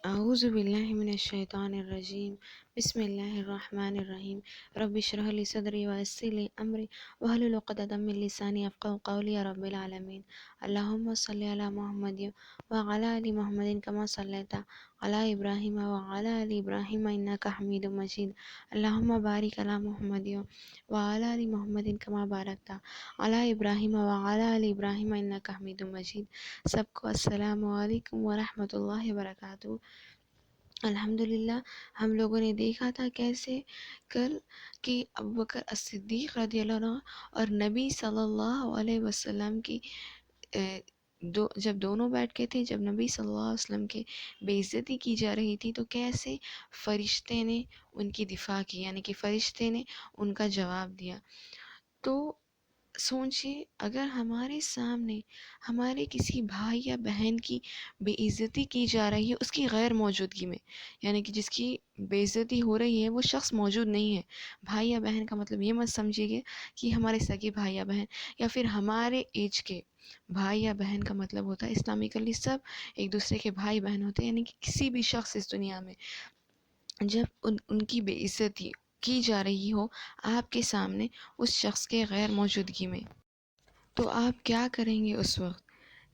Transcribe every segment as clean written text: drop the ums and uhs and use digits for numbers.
اعوذ باللہ من الشیطان الرجیم بسم اللہ الرحمن الرحیم رب اشرح لی صدری ویسر لی امری واحلل عقدۃ من لسانی یفقہوا قولی یا رب العالمین اللہم صلی علی محمد وعلی آل محمد کما صلیت علی ابراہیم وعلی آل ابراہیم انک حمید مجید اللہم بارک علی محمد وعلی آل محمد کما بارکت علی ابراہیم وعلی آل ابراہیم انک حمید مجید۔ سب کو السلام علیکم ورحمۃ اللہ وبرکاتہ۔ الحمدللہ ہم لوگوں نے دیکھا تھا کیسے کل کہ ابوبکر الصدیق رضی اللہ عنہ اور نبی صلی اللہ علیہ وسلم کی جب دونوں بیٹھ کے تھے، جب نبی صلی اللہ علیہ وسلم کے بے عزتی کی جا رہی تھی تو کیسے فرشتے نے ان کی دفاع کی، یعنی کہ فرشتے نے ان کا جواب دیا۔ تو سوچیے اگر ہمارے سامنے ہمارے کسی بھائی یا بہن کی بے عزتی کی جا رہی ہے اس کی غیر موجودگی میں، یعنی کہ جس کی بے عزتی ہو رہی ہے وہ شخص موجود نہیں ہے، بھائی یا بہن کا مطلب یہ مت سمجھیے گا کہ ہمارے سگے بھائی یا بہن یا پھر ہمارے ایج کے بھائی یا بہن کا مطلب ہوتا ہے اسلامکلی سب ایک دوسرے کے بھائی بہن ہوتے ہیں، یعنی کہ کسی بھی شخص اس دنیا میں جب ان کی بے عزتی کی جا رہی ہو آپ کے سامنے اس شخص کے غیر موجودگی میں، تو آپ کیا کریں گے اس وقت؟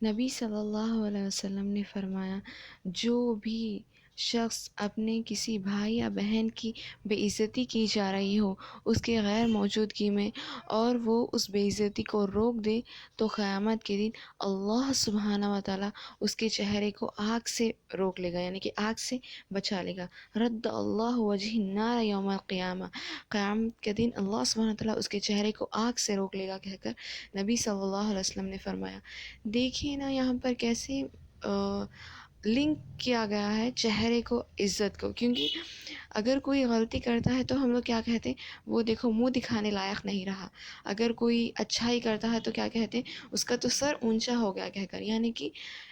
نبی صلی اللہ علیہ وسلم نے فرمایا جو بھی شخص اپنے کسی بھائی یا بہن کی بے عزتی کی جا رہی ہو اس کے غیر موجودگی میں اور وہ اس بے عزتی کو روک دے تو قیامت کے دن اللہ سبحانہ و تعالیٰ اس کے چہرے کو آگ سے روک لے گا، یعنی کہ آگ سے بچا لے گا۔ رد اللہ وجہ النار یوم القیامہ، قیامت کے دن اللہ سبحانہ و تعالیٰ اس کے چہرے کو آگ سے روک لے گا کہہ کر نبی صلی اللہ علیہ وسلم نے فرمایا۔ دیکھیے نا یہاں پر کیسے لنک کیا گیا ہے چہرے کو عزت کو، کیونکہ اگر کوئی غلطی کرتا ہے تو ہم لوگ کیا کہتے ہیں، وہ دیکھو منہ دکھانے لائق نہیں رہا۔ اگر کوئی اچھائی کرتا ہے تو کیا کہتے ہیں، اس کا تو سر اونچا ہو گیا کہہ کر، یعنی کہ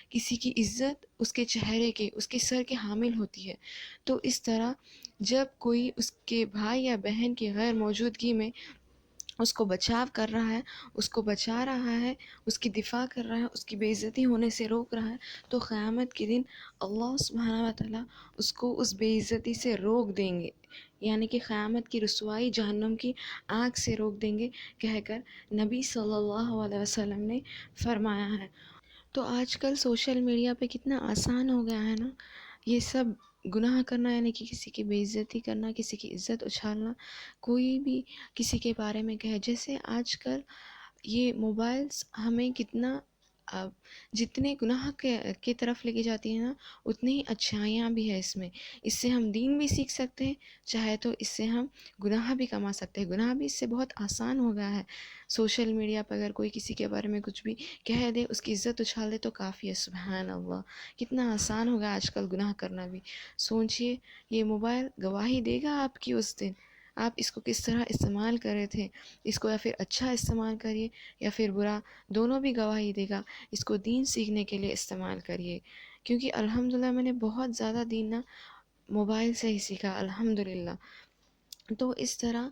کسی کی عزت اس کے چہرے کے، اس کے سر کے حامل ہوتی ہے۔ تو اس طرح جب کوئی اس کے بھائی یا بہن کی غیر موجودگی میں اس کو بچاؤ کر رہا ہے، اس کو بچا رہا ہے، اس کی دفاع کر رہا ہے، اس کی بے عزتی ہونے سے روک رہا ہے، تو قیامت کے دن اللہ سبحانہ و تعالیٰ اس کو اس بے عزتی سے روک دیں گے، یعنی کہ قیامت کی رسوائی جہنم کی آگ سے روک دیں گے کہہ کر نبی صلی اللہ علیہ وسلم نے فرمایا ہے۔ تو آج کل سوشل میڈیا پہ کتنا آسان ہو گیا ہے نا یہ سب گناہ کرنا، یعنی کہ کسی کی بے عزتی کرنا، کسی کی عزت اچھالنا، کوئی بھی کسی کے بارے میں کہے۔ جیسے آج کل یہ موبائلز ہمیں کتنا جتنے گناہ کے طرف لے کے جاتی ہیں نا اتنی ہی اچھائیاں بھی ہے اس میں۔ اس سے ہم دین بھی سیکھ سکتے ہیں، چاہے تو اس سے ہم گناہ بھی کما سکتے ہیں، گناہ بھی اس سے بہت آسان ہو گیا ہے۔ سوشل میڈیا پر اگر کوئی کسی کے بارے میں کچھ بھی کہہ دے، اس کی عزت اچھال دے تو کافی ہے، سبحان اللہ کتنا آسان ہو گیا آج کل گناہ کرنا بھی۔ سوچئے یہ موبائل گواہی دے گا آپ کی اس دن، آپ اس کو کس طرح استعمال کر رہے تھے، اس کو یا پھر اچھا استعمال کریے یا پھر برا، دونوں بھی گواہی دے گا۔ اس کو دین سیکھنے کے لیے استعمال کریے، کیونکہ الحمدللہ میں نے بہت زیادہ دین نا موبائل سے ہی سیکھا الحمدللہ۔ تو اس طرح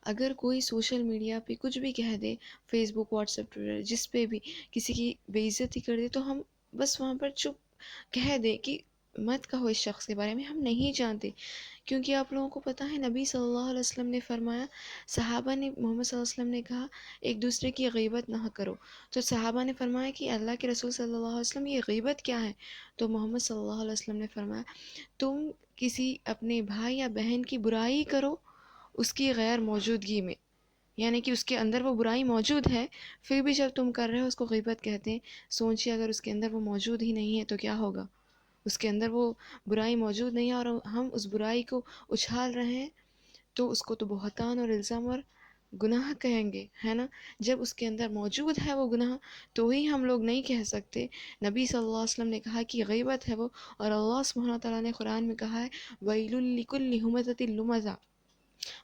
اگر کوئی سوشل میڈیا پہ کچھ بھی کہہ دے، فیس بک، واٹس ایپ، ٹویٹر، جس پہ بھی کسی کی بے عزتی کر دے تو ہم بس وہاں پر چپ کہہ دیں کہ مت کہو اس شخص کے بارے میں، ہم نہیں جانتے۔ کیونکہ آپ لوگوں کو پتہ ہے نبی صلی اللہ علیہ وسلم نے فرمایا، صحابہ نے محمد صلی اللہ علیہ وسلم نے کہا ایک دوسرے کی غیبت نہ کرو، تو صحابہ نے فرمایا کہ اللہ کے رسول صلی اللہ علیہ وسلم یہ غیبت کیا ہے؟ تو محمد صلی اللہ علیہ وسلم نے فرمایا تم کسی اپنے بھائی یا بہن کی برائی کرو اس کی غیر موجودگی میں، یعنی کہ اس کے اندر وہ برائی موجود ہے پھر بھی جب تم کر رہے ہو اس کو غیبت کہتے ہیں۔ سوچیے اگر اس کے اندر وہ موجود ہی نہیں ہے تو کیا ہوگا، اس کے اندر وہ برائی موجود نہیں ہے اور ہم اس برائی کو اچھال رہے ہیں تو اس کو تو بہتان اور الزام اور گناہ کہیں گے، ہے نا؟ جب اس کے اندر موجود ہے وہ گناہ تو ہی ہم لوگ نہیں کہہ سکتے۔ نبی صلی اللہ علیہ وسلم نے کہا کہ غیبت ہے وہ، اور اللہ سبحانہ تعالیٰ نے قرآن میں کہا ہے وَيْلٌ لِكُلِّ هُمَزَةٍ لُمَزَةٍ،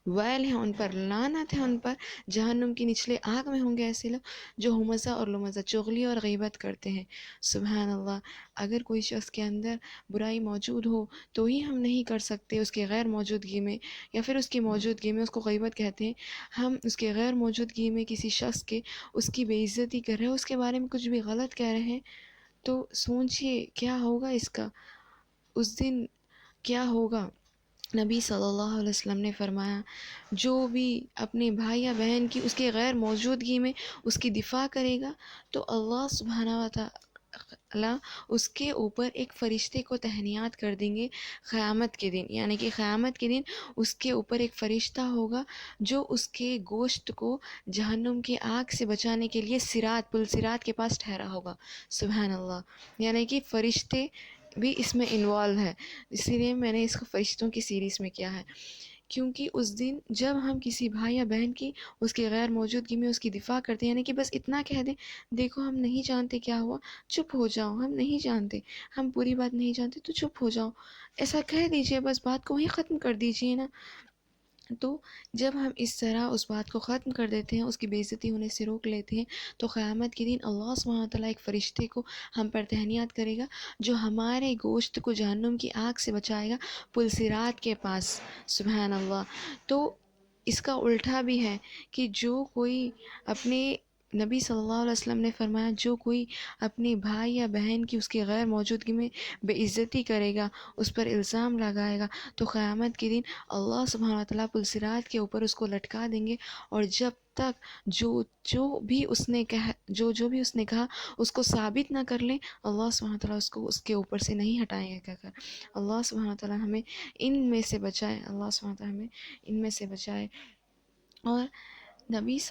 ویل ہے ان پر، لعنت ہے ان پر، جہنم کی نچلے آگ میں ہوں گے ایسے لوگ جو ہمزہ اور لمزہ، چغلی اور غیبت کرتے ہیں۔ سبحان اللہ، اگر کوئی شخص کے اندر برائی موجود ہو تو ہی ہم نہیں کر سکتے اس کے غیر موجودگی میں، یا پھر اس کی موجودگی میں اس کو غیبت کہتے ہیں۔ ہم اس کے غیر موجودگی میں کسی شخص کے اس کی بے عزتی کر رہے ہیں، اس کے بارے میں کچھ بھی غلط کہہ رہے ہیں تو سوچئے کیا ہوگا اس کا۔ اس دن کیا ہوگا؟ نبی صلی اللہ علیہ وسلم نے فرمایا جو بھی اپنے بھائی یا بہن کی اس کے غیر موجودگی میں اس کی دفاع کرے گا تو اللہ سبحانہ و تعالی اس کے اوپر ایک فرشتے کو تہنیات کر دیں گے قیامت کے دن. یعنی کہ قیامت کے دن اس کے اوپر ایک فرشتہ ہوگا جو اس کے گوشت کو جہنم کی آگ سے بچانے کے لیے صراط پل صراط کے پاس ٹھہرا ہوگا. سبحان اللہ. یعنی کہ فرشتے بھی اس میں انوالو ہے، اسی لیے میں نے اس کو فرشتوں کی سیریز میں کیا ہے، کیونکہ اس دن جب ہم کسی بھائی یا بہن کی اس کی غیر موجودگی میں اس کی دفاع کرتے ہیں، یعنی کہ بس اتنا کہہ دیں دیکھو ہم نہیں جانتے کیا ہوا، چپ ہو جاؤ، ہم نہیں جانتے، ہم پوری بات نہیں جانتے تو چپ ہو جاؤ، ایسا کہہ دیجئے، بس بات کو وہیں ختم کر دیجئے نا. تو جب ہم اس طرح اس بات کو ختم کر دیتے ہیں، اس کی بے عزتی ہونے سے روک لیتے ہیں، تو قیامت کے دن اللہ سبحانہ وتعالیٰ ایک فرشتے کو ہم پر تہنیات کرے گا جو ہمارے گوشت کو جہنم کی آگ سے بچائے گا پل صراط کے پاس. سبحان اللہ. تو اس کا الٹا بھی ہے کہ جو کوئی اپنے نبی صلی اللہ علیہ وسلم نے فرمایا جو کوئی اپنے بھائی یا بہن کی اس کی غیر موجودگی میں بے عزتی کرے گا، اس پر الزام لگائے گا، تو قیامت کے دن اللہ سبحانہ وتعالیٰ پل صراط کے اوپر اس کو لٹکا دیں گے، اور جب تک جو بھی اس نے کہا اس کو ثابت نہ کر لیں، اللہ سبحانہ وتعالیٰ اس کو اس کے اوپر سے نہیں ہٹائیں گے. کہہ کر اللہ سبحانہ وتعالیٰ ہمیں ان میں سے بچائے، اللہ سبحانہ وتعالیٰ ہمیں ان میں سے بچائے. اور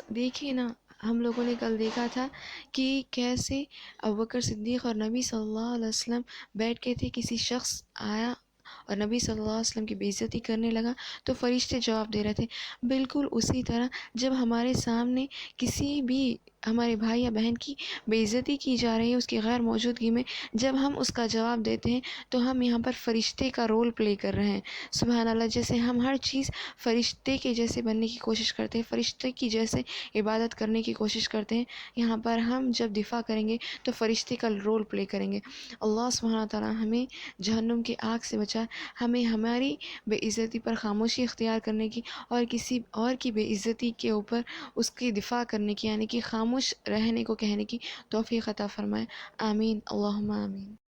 دیکھیے نا، ہم لوگوں نے کل دیکھا تھا کہ کیسے ابوبکر صدیق اور نبی صلی اللہ علیہ وسلم بیٹھ کے تھے، کسی شخص آیا اور نبی صلی اللہ علیہ وسلم کی بے عزتی کرنے لگا تو فرشتے جواب دے رہے تھے. بالکل اسی طرح جب ہمارے سامنے کسی بھی ہمارے بھائی یا بہن کی بے عزتی کی جا رہی ہے اس کی غیر موجودگی میں، جب ہم اس کا جواب دیتے ہیں تو ہم یہاں پر فرشتے کا رول پلے کر رہے ہیں. سبحان اللہ. جیسے ہم ہر چیز فرشتے کے جیسے بننے کی کوشش کرتے ہیں، فرشتے کی جیسے عبادت کرنے کی کوشش کرتے ہیں، یہاں پر ہم جب دفاع کریں گے تو فرشتے کا رول پلے کریں گے. اللہ سبحانہ تعالیٰ ہمیں جہنم کی آگ سے بچائے، ہمیں ہماری بے عزتی پر خاموشی اختیار کرنے کی اور کسی اور کی بے عزتی کے اوپر اس کی دفاع کرنے کی، یعنی کہ خاموش رہنے کو کہنے کی توفیق عطا فرمائے. آمین. اللہم آمین.